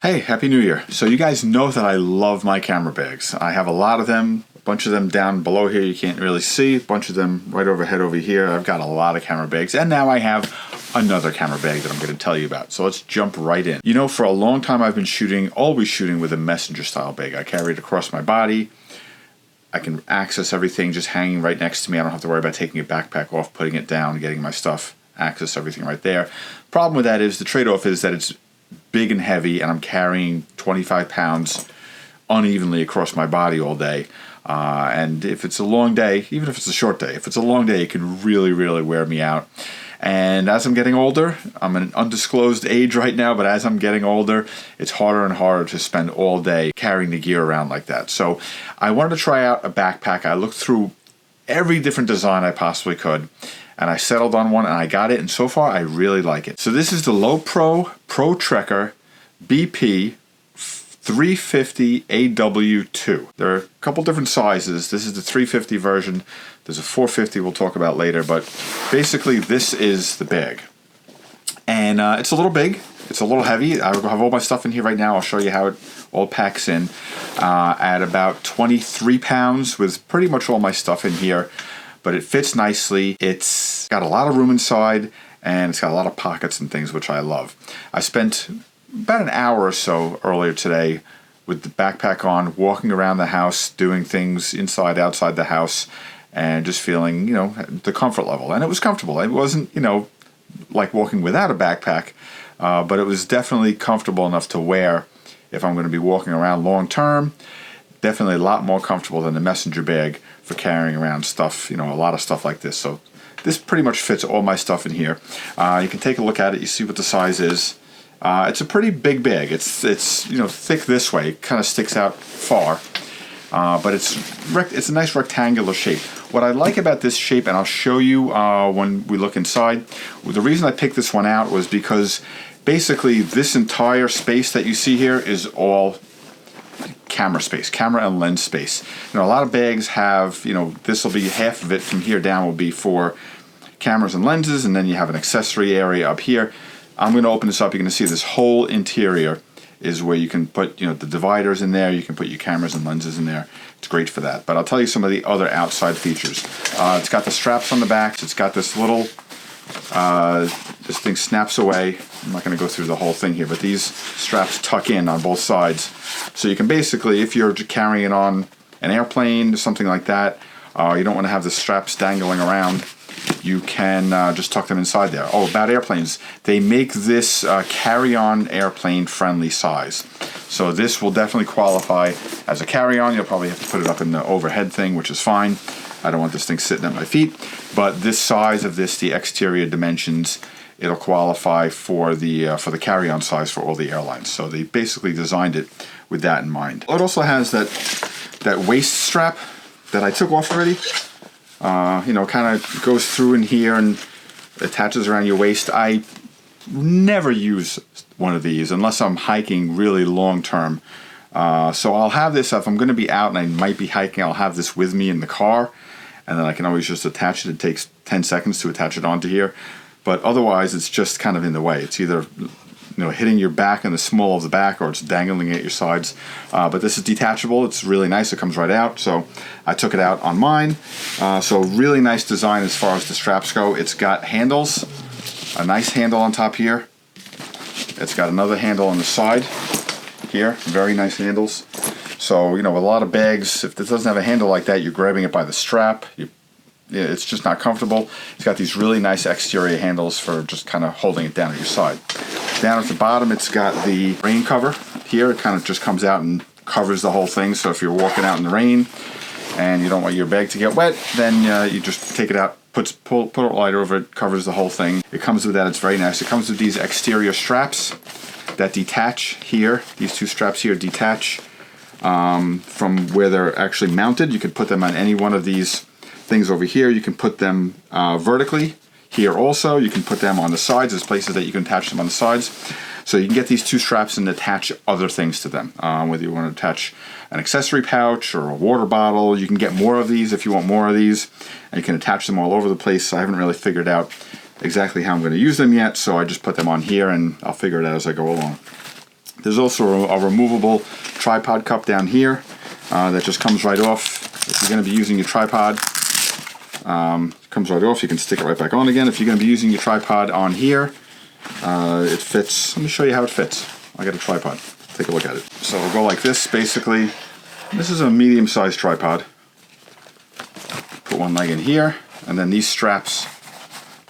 Hey, Happy New Year. So you guys know that I love my camera bags. I have a lot of them, a bunch of them down below here you can't really see, a bunch of them right overhead over here. I've got a lot of camera bags, and now I have another camera bag that I'm going to tell you about. So let's jump right in. You know, for a long time I've been always shooting with a messenger style bag. I carry it across my body. I can access everything just hanging right next to me. I don't have to worry about taking a backpack off, putting it down, getting my stuff, access everything right there. Problem with that is the trade-off is that it's big and heavy, and I'm carrying 25 pounds unevenly across my body all day. And if it's a long day, even if it's a short day, if it's a long day, it can really, really wear me out. And as I'm getting older, I'm at an undisclosed age right now, but as I'm getting older, it's harder and harder to spend all day carrying the gear around like that. So I wanted to try out a backpack. I looked through every different design I possibly could, and I settled on one, and I got it, and so far I really like it. So this is the Lowepro Pro Trekker BP 350 AW2. There are a couple different sizes. This is the 350 version. There's a 450 we'll talk about later, but basically this is the bag. And it's a little big. It's a little heavy. I have all my stuff in here right now. I'll show you how it all packs in at about 23 pounds with pretty much all my stuff in here. But it fits nicely. It's got a lot of room inside, and it's got a lot of pockets and things, which I love. I spent about an hour or so earlier today with the backpack on, walking around the house, doing things inside, outside the house, and just feeling, you know, the comfort level. And it was comfortable. It wasn't, you know, like walking without a backpack, but it was definitely comfortable enough to wear if I'm going to be walking around long term. Definitely a lot more comfortable than the messenger bag for carrying around stuff, you know, a lot of stuff like this. So this pretty much fits all my stuff in here. You can take a look at it. You see what the size is. It's a pretty big bag. It's you know, thick this way. It kind of sticks out far, but it's a nice rectangular shape. What I like about this shape, and I'll show you when we look inside, the reason I picked this one out was because basically this entire space that you see here is all camera space, camera and lens space. You know, a lot of bags have, you know, this will be half of it from here down will be for cameras and lenses, and then you have an accessory area up here. I'm going to open this up. You're going to see this whole interior is where you can put, you know, the dividers in there. You can put your cameras and lenses in there. It's great for that. But I'll tell you some of the other outside features. It's got the straps on the back. It's got this little, this thing snaps away. I'm not going to go through the whole thing here, but these straps tuck in on both sides. So you can basically, if you're carrying it on an airplane or something like that, you don't want to have the straps dangling around, you can just tuck them inside there. Oh, about airplanes, they make this carry-on airplane friendly size. So this will definitely qualify as a carry-on. You'll probably have to put it up in the overhead thing, which is fine. I don't want this thing sitting at my feet. But this size of this, the exterior dimensions, it'll qualify for the carry-on size for all the airlines. So they basically designed it with that in mind. It also has that waist strap that I took off already. You know, kind of goes through in here and attaches around your waist. I never use one of these unless I'm hiking really long term. So I'll have this if I'm going to be out and I might be hiking. I'll have this with me in the car, and then I can always just attach it. It takes 10 seconds to attach it onto here, but otherwise it's just kind of in the way. It's either, you know, hitting your back in the small of the back, or it's dangling at your sides. But this is detachable. It's really nice. It comes right out. So I took it out on mine. So really nice design as far as the straps go. It's got handles, a nice handle on top here. It's got another handle on the side here. Very nice handles. So, you know, with a lot of bags, if it doesn't have a handle like that, you're grabbing it by the strap. It's just not comfortable. It's got these really nice exterior handles for just kind of holding it down at your side. Down at the bottom, it's got the rain cover here. It kind of just comes out and covers the whole thing. So if you're walking out in the rain and you don't want your bag to get wet, then you just take it out, put a light over it, covers the whole thing. It comes with that. It's very nice. It comes with these exterior straps that detach here. These two straps here detach from where they're actually mounted. You can put them on any one of these things over here. You can put them vertically. Here also, you can put them on the sides. There's places that you can attach them on the sides. So you can get these two straps and attach other things to them. Whether you want to attach an accessory pouch or a water bottle, you can get more of these if you want more of these. And you can attach them all over the place. I haven't really figured out exactly how I'm going to use them yet, so I just put them on here and I'll figure it out as I go along. There's also a removable tripod cup down here that just comes right off. If you're going to be using your tripod, comes right off. You can stick it right back on again. If you're going to be using your tripod on here, it fits. Let me show you how it fits. I got a tripod. Take a look at it. So it'll go like this, basically. This is a medium-sized tripod. Put one leg in here, and then these straps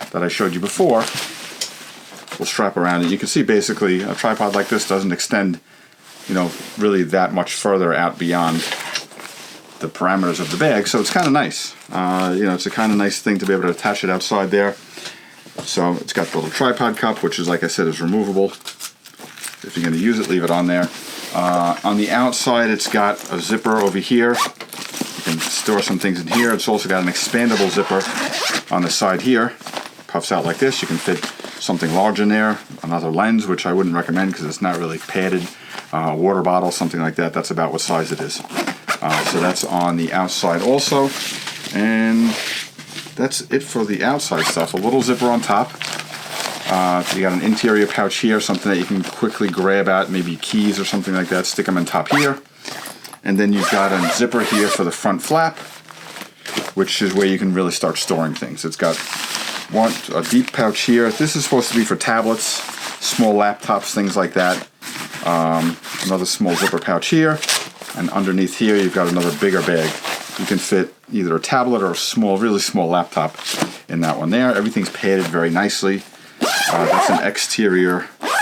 that I showed you before will strap around it. You can see basically a tripod like this doesn't extend, you know, really that much further out beyond the parameters of the bag, so it's kind of nice. You know, it's a kind of nice thing to be able to attach it outside there. So it's got the little tripod cup, which is, like I said, is removable. If you're going to use it, leave it on there. On the outside, it's got a zipper over here. You can store some things in here. It's also got an expandable zipper on the side here. Puffs out like this. You can fit something large in there. Another lens, which I wouldn't recommend because it's not really padded. Water bottle, something like that. That's about what size it is. So that's on the outside also. And that's it for the outside stuff. A little zipper on top. You got an interior pouch here, something that you can quickly grab out, maybe keys or something like that, stick them on top here. And then you've got a zipper here for the front flap, which is where you can really start storing things. It's got a deep pouch here. This is supposed to be for tablets, small laptops, things like that. Another small zipper pouch here. And underneath here, you've got another bigger bag. You can fit either a tablet or a small, really small laptop in that one there. Everything's padded very nicely. That's an exterior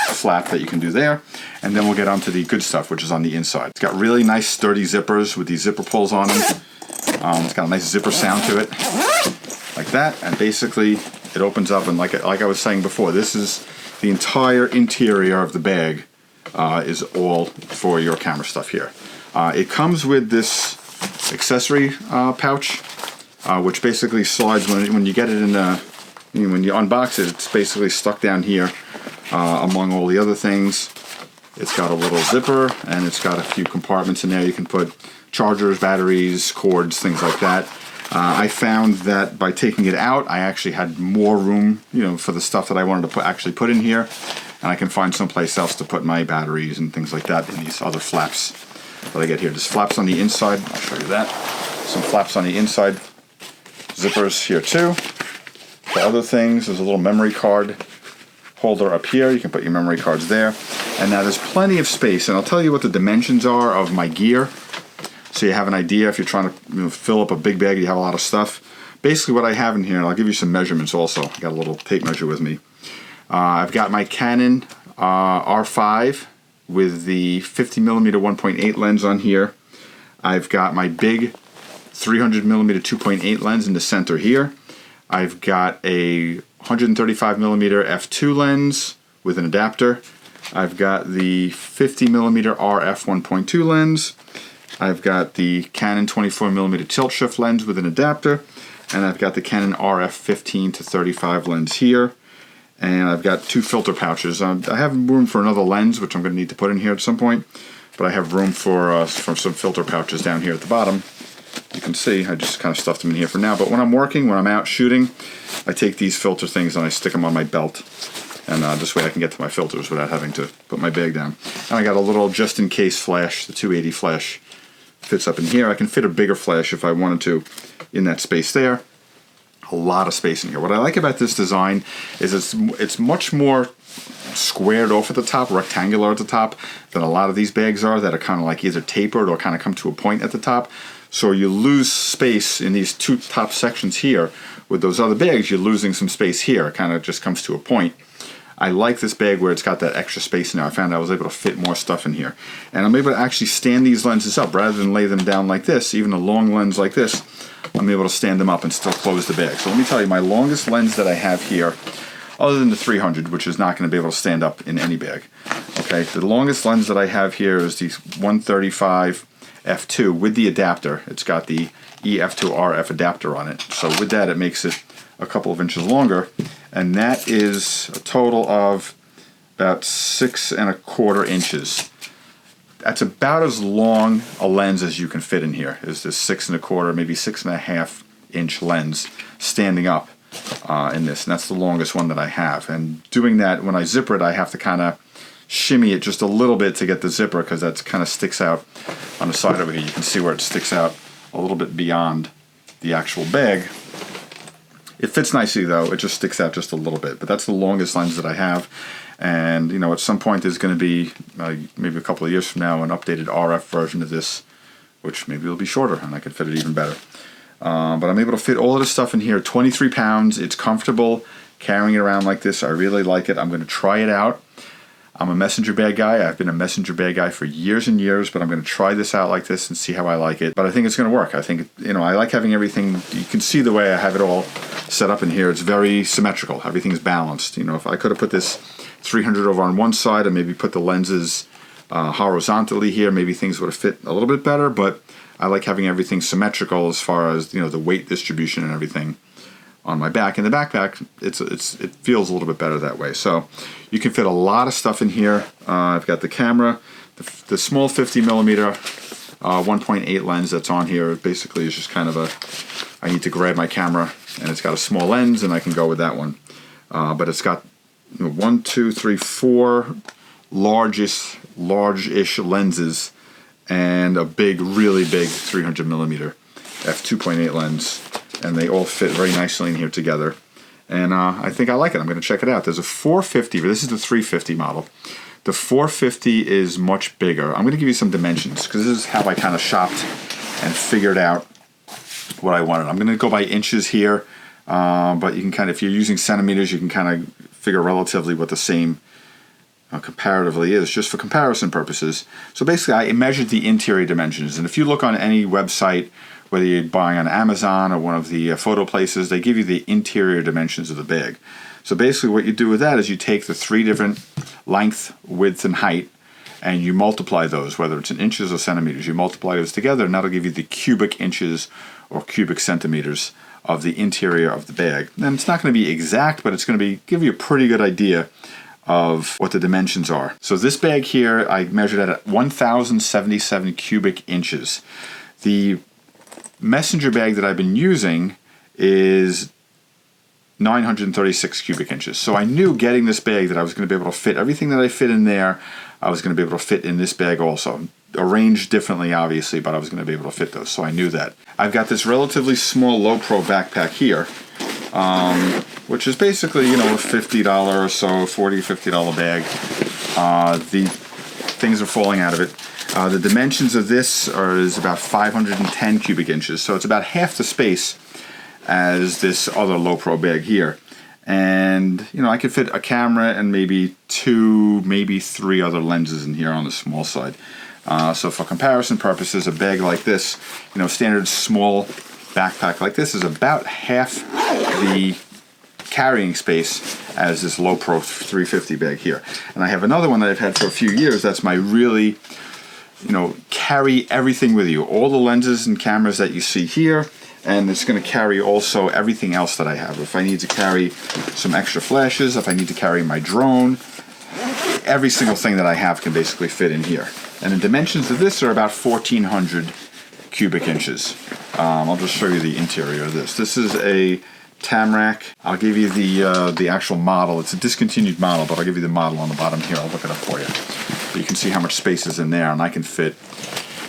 flap that you can do there. And then we'll get onto the good stuff, which is on the inside. It's got really nice sturdy zippers with these zipper pulls on them. It's got a nice zipper sound to it, like that. And basically, it opens up, and like I was saying before, this is the entire interior of the bag is all for your camera stuff here. It comes with this accessory pouch, which basically slides when you get it in the, when you unbox it, it's basically stuck down here among all the other things. It's got a little zipper, and it's got a few compartments in there. You can put chargers, batteries, cords, things like that. I found that by taking it out, I actually had more room, you know, for the stuff that I wanted to actually put in here, and I can find someplace else to put my batteries and things like that in these other flaps that I get here. There's flaps on the inside. I'll show you that. Some flaps on the inside. Zippers here too. For other things, there's a little memory card holder up here. You can put your memory cards there. And now there's plenty of space, and I'll tell you what the dimensions are of my gear, so you have an idea if you're trying to fill up a big bag, you have a lot of stuff. Basically what I have in here, and I'll give you some measurements also. I got a little tape measure with me. I've got my Canon R5 with the 50mm 1.8 lens on here. I've got my big 300mm 2.8 lens in the center here. I've got a 135mm f2 lens with an adapter. I've got the 50mm RF 1.2 lens. I've got the Canon 24mm tilt shift lens with an adapter. And I've got the Canon RF 15 to 35 lens here. And I've got two filter pouches. I have room for another lens, which I'm going to need to put in here at some point. But I have room for some filter pouches down here at the bottom. You can see I just kind of stuffed them in here for now. But when I'm working, when I'm out shooting, I take these filter things and I stick them on my belt. And this way I can get to my filters without having to put my bag down. And I got a little just-in-case flash, the 280 flash fits up in here. I can fit a bigger flash if I wanted to in that space there. A lot of space in here. What I like about this design is it's much more squared off at the top, rectangular at the top, than a lot of these bags are that are kind of like either tapered or kind of come to a point at the top. So you lose space in these two top sections here. With those other bags, you're losing some space here. It kind of just comes to a point. I like this bag where it's got that extra space now. I found I was able to fit more stuff in here. And I'm able to actually stand these lenses up rather than lay them down like this. Even a long lens like this, I'm able to stand them up and still close the bag. So let me tell you, my longest lens that I have here, other than the 300, which is not going to be able to stand up in any bag. Okay, the longest lens that I have here is the 135 f2 with the adapter. It's got the EF2RF adapter on it. So with that, it makes it a couple of inches longer, and that is a total of about 6 1/4 inches. That's about as long a lens as you can fit in here. Is this 6 1/4, maybe 6.5 inch lens standing up in this, and that's the longest one that I have. And doing that, when I zipper it, I have to kind of shimmy it just a little bit to get the zipper, because that kind of sticks out on the side over here. You can see where it sticks out a little bit beyond the actual bag. It fits nicely though, it just sticks out just a little bit, but that's the longest lens that I have. And you know, at some point there's going to be, maybe a couple of years from now, an updated RF version of this, which maybe will be shorter and I can fit it even better. But I'm able to fit all of this stuff in here, 23 pounds, it's comfortable carrying it around like this. I really like it. I'm going to try it out. I'm a messenger bag guy. I've been a messenger bag guy for years and years, but I'm going to try this out like this and see how I like it. But I think it's going to work. I think, you know, I like having everything. You can see the way I have it all set up in here. It's very symmetrical. Everything's balanced. You know, if I could have put this 300 over on one side and maybe put the lenses horizontally here, maybe things would have fit a little bit better, but I like having everything symmetrical as far as, you know, the weight distribution and everything on my back. In the backpack, it feels a little bit better that way. So you can fit a lot of stuff in here. I've got the camera, the small 50 millimeter 1.8 lens that's on here. Basically is just kind of I need to grab my camera, and it's got a small lens and I can go with that one. But it's got, you know, 1, 2, 3, 4 large-ish lenses and a big, really big 300 millimeter f2.8 lens. And they all fit very nicely in here together. And I think I like it. I'm going to check it out. There's a 450, but this is the 350 model. The 450 is much bigger. I'm going to give you some dimensions, because this is how I kind of shopped and figured out what I wanted. I'm going to go by inches here, but you can kind of, if you're using centimeters, you can kind of figure relatively what the same comparatively is, just for comparison purposes. So basically, I measured the interior dimensions. And if you look on any website, whether you're buying on Amazon or one of the photo places, they give you the interior dimensions of the bag. So basically what you do with that is you take the 3 different length, width, and height, and you multiply those, whether it's in inches or centimeters. You multiply those together, and that'll give you the cubic inches or cubic centimeters of the interior of the bag. And it's not going to be exact, but it's going to give you a pretty good idea of what the dimensions are. So this bag here, I measured at 1,077 cubic inches. The messenger bag that I've been using is 936 cubic inches. So I knew getting this bag that I was going to be able to fit everything that I fit in there. I was going to be able to fit in this bag also. Arranged differently, obviously, but I was going to be able to fit those, so I knew that. I've got this relatively small Lowepro backpack here, which is basically, you know, a $50 or so, $40, $50 bag. The things are falling out of it. The dimensions of this is about 510 cubic inches, so it's about half the space as this other Lowepro bag here. And, you know, I could fit a camera and maybe 2, maybe 3 other lenses in here on the small side. So for comparison purposes, a bag like this, you know, standard small backpack like this is about half the carrying space as this Lowepro 350 bag here. And I have another one that I've had for a few years that's my really, you know, carry everything with you. All the lenses and cameras that you see here, and it's going to carry also everything else that I have. If I need to carry some extra flashes, if I need to carry my drone, every single thing that I have can basically fit in here. And the dimensions of this are about 1,400 cubic inches. I'll just show you the interior of this. This is a Tamrac. I'll give you the actual model. It's a discontinued model, but I'll give you the model on the bottom here. I'll look it up for you. So you can see how much space is in there, and I can fit,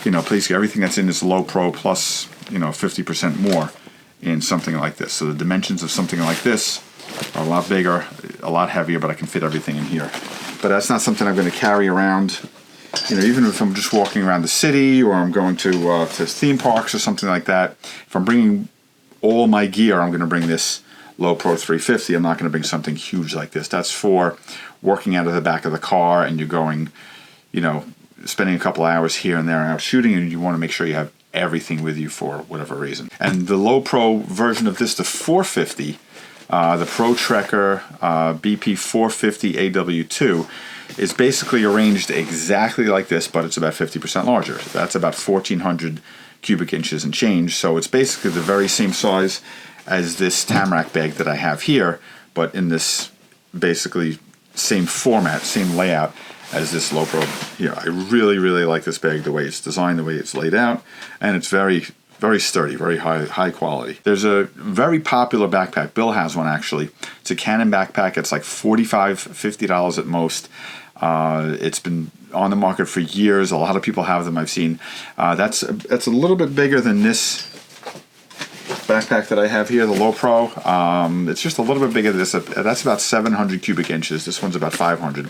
you know, basically everything that's in this Lowepro plus, you know, 50% more in something like this. So the dimensions of something like this are a lot bigger, a lot heavier, but I can fit everything in here. But that's not something I'm going to carry around, you know, even if I'm just walking around the city or I'm going to theme parks or something like that. If I'm bringing all my gear, I'm going to bring this Lowepro 350. I'm not going to bring something huge like this. That's for working out of the back of the car and you're going, you know, spending a couple hours here and there out shooting, and you want to make sure you have everything with you for whatever reason. And the Lowepro version of this, the 450, the Pro Trekker BP 450 AW2, is basically arranged exactly like this, but it's about 50% larger. That's about 1,400 cubic inches and change. So it's basically the very same size as this Tamrac bag that I have here, but in this basically same format, same layout as this Lowepro here. I really, really like this bag, the way it's designed, the way it's laid out, and it's very, very sturdy, very high quality. There's a very popular backpack. Bill has one actually. It's a Canon backpack. It's like $45, $50 at most. It's been on the market for years. A lot of people have them. I've seen. That's a little bit bigger than this backpack that I have here, the Lowepro. It's just a little bit bigger than this. That's about 700 cubic inches. This one's about 500.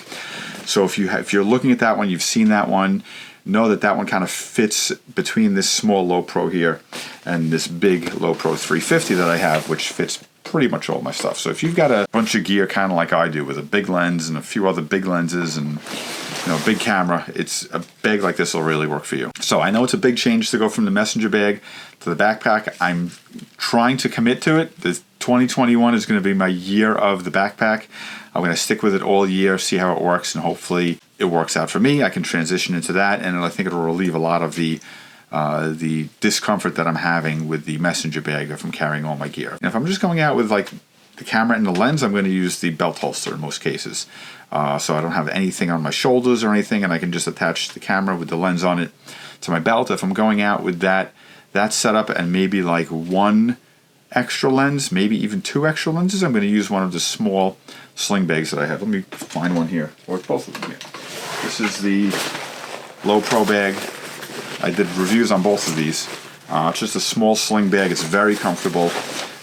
So if you're looking at that one, you've seen that one, know that one kind of fits between this small Lowepro here and this big Lowepro 350 that I have, which fits pretty much all my stuff. So if you've got a bunch of gear kind of like I do with a big lens and a few other big lenses and big camera, it's a bag like this will really work for you. So I know it's a big change to go from the messenger bag to the backpack. I'm trying to commit to it. The 2021 is going to be my year of the backpack. I'm going to stick with it all year, see how it works, and hopefully it works out for me. I can transition into that, and I think it'll relieve a lot of the discomfort that I'm having with the messenger bag if I'm carrying all my gear. And if I'm just going out with like the camera and the lens, I'm going to use the belt holster in most cases. So I don't have anything on my shoulders or anything, and I can just attach the camera with the lens on it to my belt. If I'm going out with that setup and maybe like one extra lens, maybe even two extra lenses, I'm going to use one of the small sling bags that I have. Let me find one here, or both of them here. This is the Lowepro bag. I did reviews on both of these. It's just a small sling bag. It's very comfortable.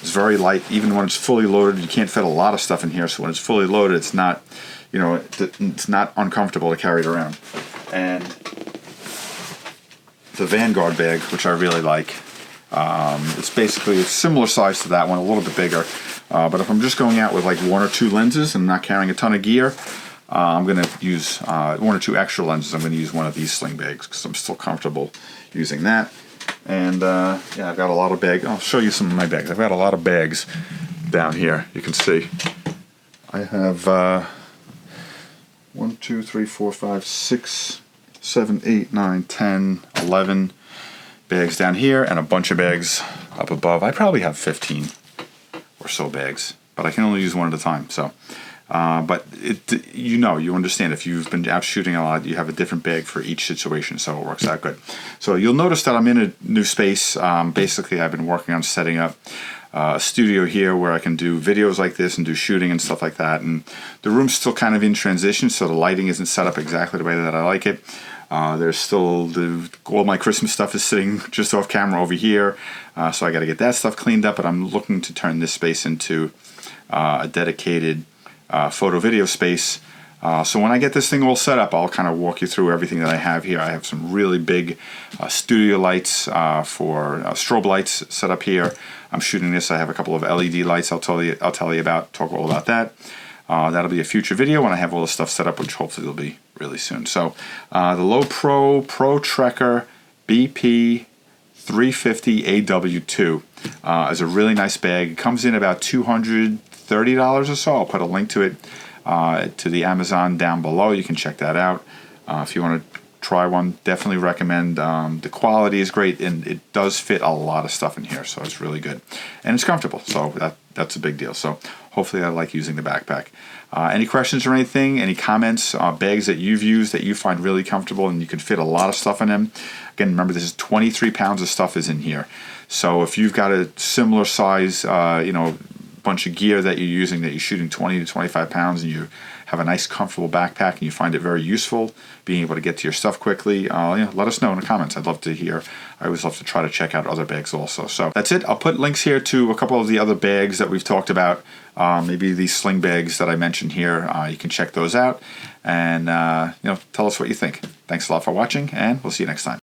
It's very light. Even when it's fully loaded, you can't fit a lot of stuff in here. So when it's fully loaded, it's not, it's not uncomfortable to carry it around. And the Vanguard bag, which I really like, it's basically a similar size to that one, a little bit bigger. But if I'm just going out with like one or two lenses and not carrying a ton of gear, I'm going to use one or two extra lenses. I'm going to use one of these sling bags because I'm still comfortable using that. And yeah, I've got a lot of bags. I'll show you some of my bags. I've got a lot of bags down here. You can see I have 1, 2, 3, 4, 5, 6, 7, 8, 9, 10, 11 bags down here, and a bunch of bags up above. I probably have 15 or so bags, but I can only use one at a time. So, but you understand, if you've been out shooting a lot, you have a different bag for each situation, so it works out good. So you'll notice that I'm in a new space. Basically, I've been working on setting up a studio here where I can do videos like this and do shooting and stuff like that. And the room's still kind of in transition, so the lighting isn't set up exactly the way that I like it. There's still all my Christmas stuff is sitting just off camera over here, so I got to get that stuff cleaned up. But I'm looking to turn this space into a dedicated photo video space. So when I get this thing all set up, I'll kind of walk you through everything that I have here. I have some really big studio lights for strobe lights set up here. I'm shooting this. I have a couple of LED lights. I'll tell you about. Talk all about that. That'll be a future video when I have all the stuff set up, which hopefully will be really soon. So the Lowepro Pro Trekker BP 350 AW2 is a really nice bag. It comes in about $230 or so. I'll put a link to it to the Amazon down below. You can check that out if you want to try one. Definitely recommend. The quality is great, and it does fit a lot of stuff in here, so it's really good, and it's comfortable, so that's a big deal. So hopefully I like using the backpack. Any questions or anything, any comments, bags that you've used that you find really comfortable and you can fit a lot of stuff in them. Again, remember, this is 23 pounds of stuff is in here. So if you've got a similar size, bunch of gear that you're using, that you're shooting 20 to 25 pounds, and you have a nice comfortable backpack and you find it very useful, being able to get to your stuff quickly, let us know in the comments. I'd love to hear. I always love to try to check out other bags also. So that's it. I'll put links here to a couple of the other bags that we've talked about, maybe these sling bags that I mentioned here. You can check those out and tell us what you think. Thanks a lot for watching, and we'll see you next time.